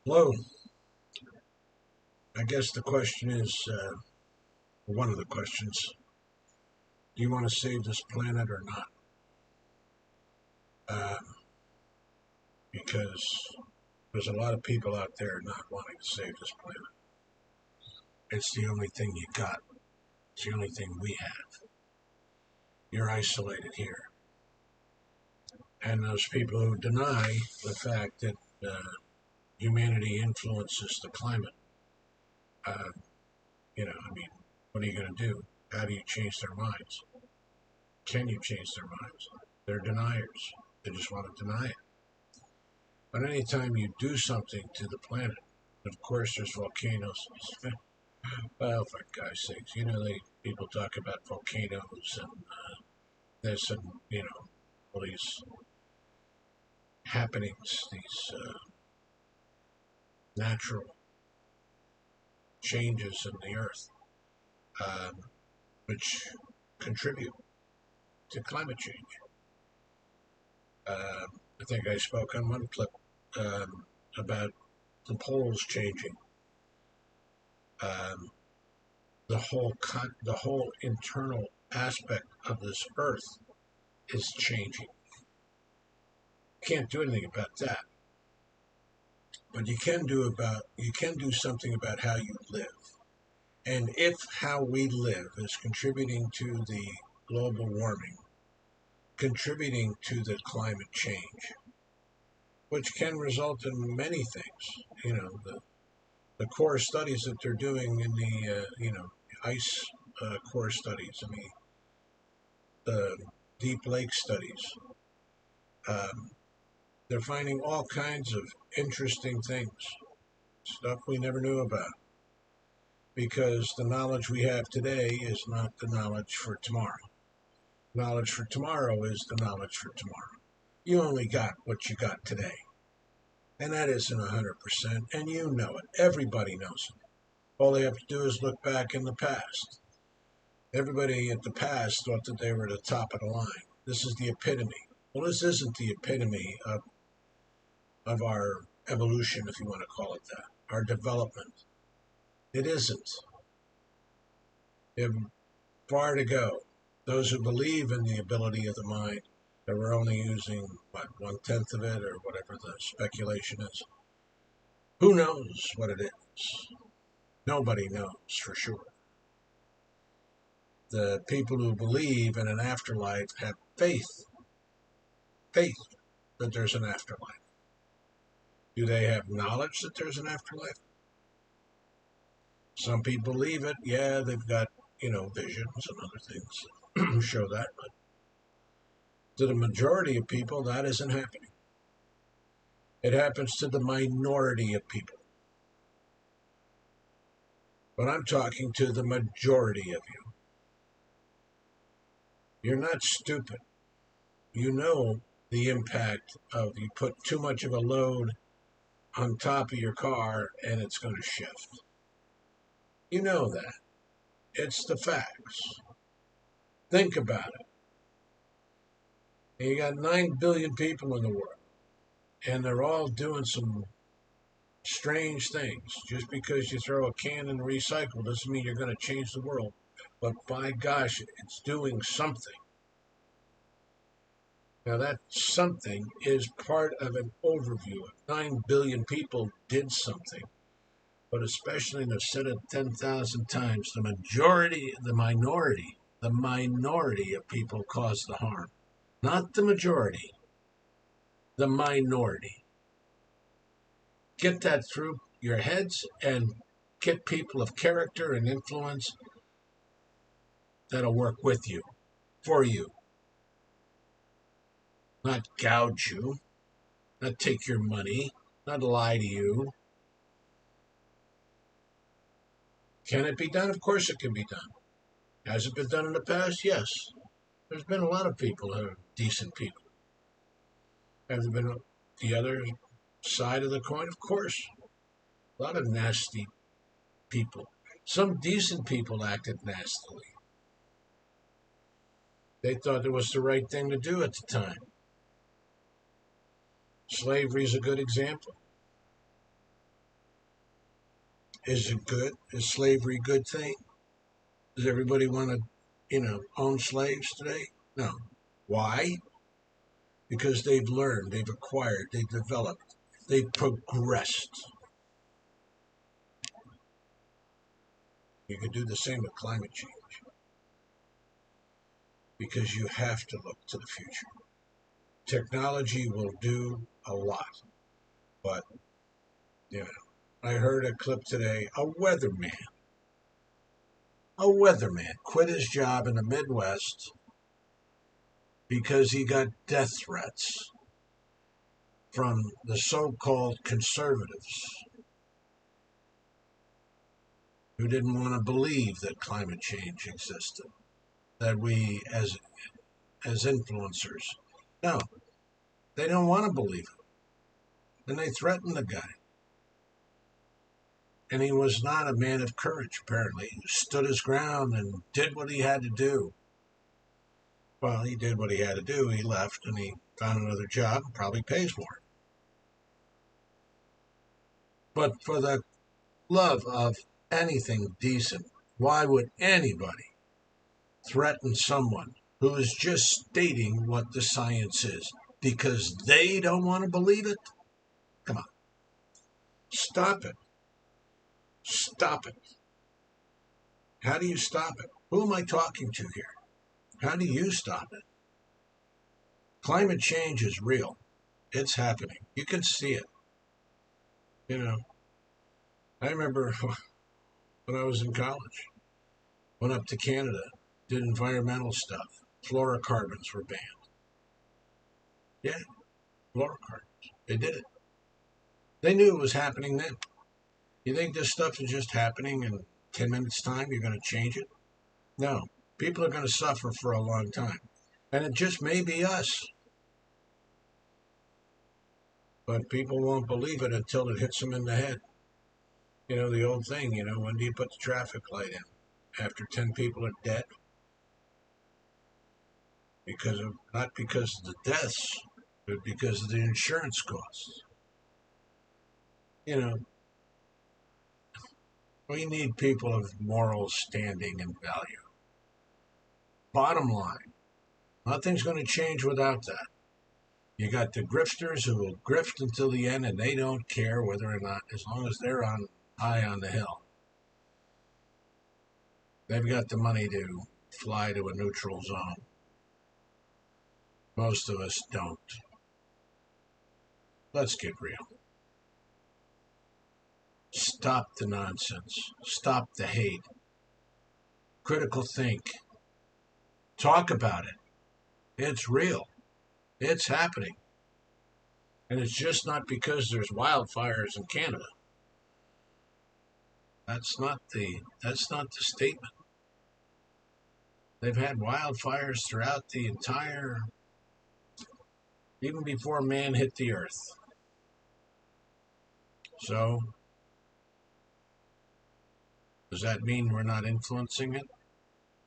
Hello. I guess the question is, one of the questions, do you want to save this planet or not? Uh, because there's a lot of people out there not wanting to save this planet. It's the only thing you got. It's the only thing we have. You're isolated here. And those people who deny the fact that humanity influences the climate, uh, I mean, what are you going to do? How do you change their minds? Can you change their minds? They're deniers. They just want to deny it. But anytime you do something to the planet, of course, there's volcanoes. Well, for God's sakes, people talk about volcanoes and this and all these happenings, these natural changes in the earth, um, which contribute to climate change. I think I spoke on one clip about the poles changing. Um, the whole internal aspect of this earth is changing. Can't do anything about that, but you can do something about how you live. And if how we live is contributing to the global warming, contributing to the climate change, which can result in many things, the core studies that they're doing in the ice core studies and the deep lake studies, um, they're finding all kinds of interesting things, stuff we never knew about, because the knowledge we have today is not the knowledge for tomorrow. Knowledge for tomorrow is the knowledge for tomorrow. You only got what you got today. And that isn't 100%, and you know it. Everybody knows it. All they have to do is look back in the past. Everybody at the past thought that they were at the top of the line. This is the epitome. Well, this isn't the epitome of our evolution, if you want to call it that, our development. It isn't. We have far to go. Those who believe in the ability of the mind, that we're only using, what, 1/10 of it or whatever the speculation is. Who knows what it is? Nobody knows for sure. The people who believe in an afterlife have faith that there's an afterlife. Do they have knowledge that there's an afterlife? Some people believe it. Yeah, they've got, visions and other things show that. But to the majority of people, that isn't happening. It happens to the minority of people. But I'm talking to the majority of you. You're not stupid. You know the impact of you put too much of a load on top of your car and it's going to shift. You know that. It's the facts. Think about it. And you got 9 billion people in the world, and they're all doing some strange things. Just because you throw a can in recycle doesn't mean you're going to change the world. But by gosh, it's doing something. Now, that something is part of an overview. If 9 billion people did something, but especially in a set of 10,000 times, the minority of people cause the harm. Not the majority, the minority. Get that through your heads and get people of character and influence that'll work with you, for you, not gouge you, not take your money, not lie to you. Can it be done? Of course it can be done. Has it been done in the past? Yes. There's been a lot of people who are decent people. Have there been the other side of the coin? Of course. A lot of nasty people. Some decent people acted nastily. They thought it was the right thing to do at the time. Slavery is a good example. Is it good? Is slavery a good thing? Does everybody want to, own slaves today? No. Why? Because they've learned, they've acquired, they've developed, they've progressed. You can do the same with climate change because you have to look to the future. Technology will do a lot, but, you know, I heard a clip today, a weatherman quit his job in the Midwest because he got death threats from the so-called conservatives who didn't want to believe that climate change existed, that we as influencers, no, they don't want to believe it. And they threatened the guy. And he was not a man of courage, apparently. He stood his ground and did what he had to do. Well, he did what he had to do. He left and he found another job, probably pays more. But for the love of anything decent, why would anybody threaten someone who is just stating what the science is because they don't want to believe it? Come on. Stop it. Stop it. How do you stop it? Who am I talking to here? How do you stop it? Climate change is real. It's happening. You can see it. You know, I remember when I was in college, went up to Canada, did environmental stuff. Fluorocarbons were banned. Yeah, fluorocarbons. They did it. They knew it was happening then. You think this stuff is just happening in 10 minutes' time? You're going to change it? No. People are going to suffer for a long time. And it just may be us. But people won't believe it until it hits them in the head. You know, the old thing, when do you put the traffic light in? After 10 people are dead? Not because of the deaths, but because of the insurance costs. You know, we need people of moral standing and value. Bottom line, nothing's going to change without that. You got the grifters who will grift until the end, and they don't care whether or not, as long as they're on high on the hill. They've got the money to fly to a neutral zone. Most of us don't. Let's get real. Stop the nonsense. Stop the hate. Critical think. Talk about it. It's real. It's happening. And it's just not because there's wildfires in Canada. That's not the statement. They've had wildfires throughout the entire, even before man hit the earth. So, does that mean we're not influencing it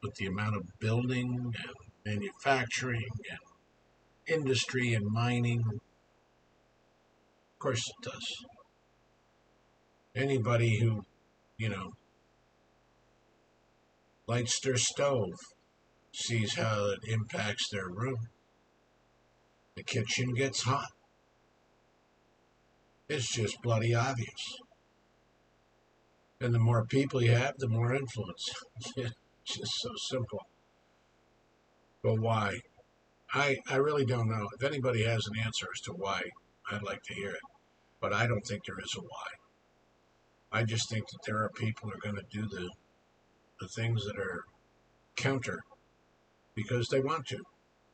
with the amount of building and manufacturing and industry and mining? Of course it does. Anybody who, lights their stove sees how it impacts their room. The kitchen gets hot. It's just bloody obvious. And the more people you have, the more influence. It's just so simple. But why? I really don't know. If anybody has an answer as to why, I'd like to hear it. But I don't think there is a why. I just think that there are people who are going to do the things that are counter because they want to.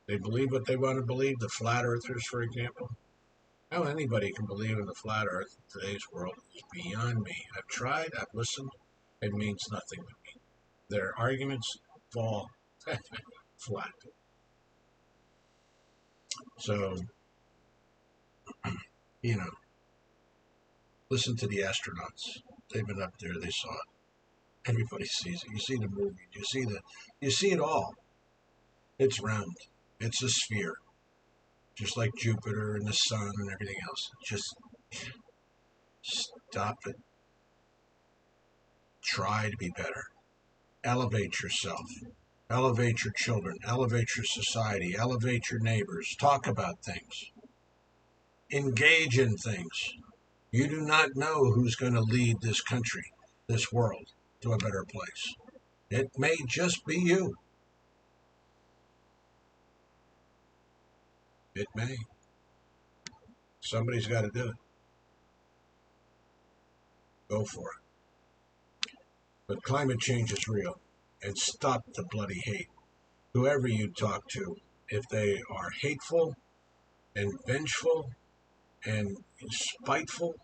They believe what they want to believe. The flat earthers, for example. How anybody can believe in the flat earth in today's world is beyond me. I've tried, I've listened. It means nothing to me. Their arguments fall flat. So, you know, listen to the astronauts. They've been up there, they saw it. Everybody sees it. You see the movie. You see it all. It's round. It's a sphere. Just like Jupiter and the sun and everything else. Just stop it. try to be better. Elevate yourself. Elevate your children. Elevate your society. Elevate your neighbors. Talk about things. Engage in things. You do not know who's going to lead this country, this world, to a better place. It may just be you. It may. Somebody's got to do it. Go for it. But climate change is real. And stop the bloody hate. Whoever you talk to, if they are hateful and vengeful and spiteful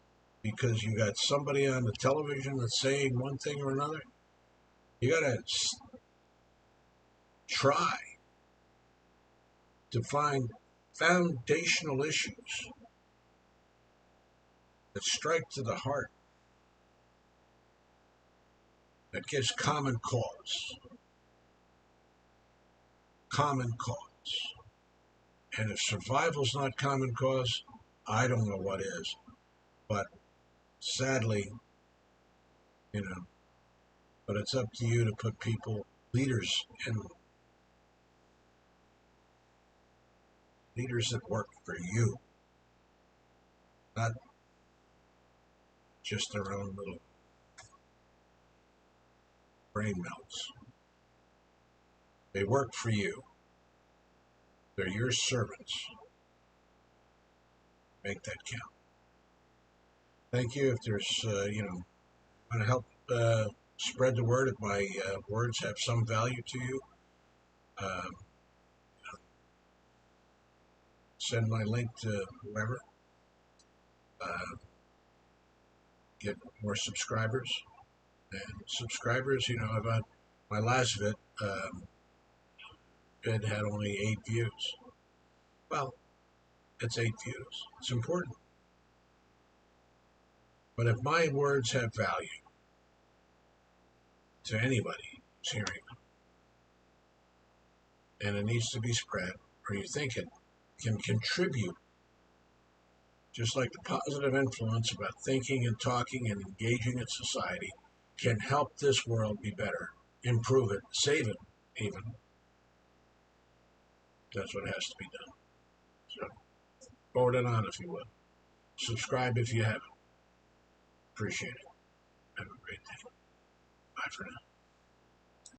because you got somebody on the television that's saying one thing or another, you got to try to find foundational issues that strike to the heart, that gives common cause. Common cause. And if survival's not common cause, I don't know what is. But sadly, you know, but it's up to you to put people, leaders that work for you, not just their own little brain melts. They work for you. They're your servants. Make that count. Thank you. If there's, want to help spread the word, if my words have some value to you, uh, send my link to whoever. Get more subscribers. And subscribers, I've had my last vid had only 8 views. Well, it's 8 views. It's important. But if my words have value to anybody who's hearing them, and it needs to be spread, or you think it can contribute, just like the positive influence about thinking and talking and engaging in society can help this world be better, improve it, save it even. That's what has to be done. So forward it on if you would. Subscribe if you haven't. Appreciate it. Have a great day. Bye for now.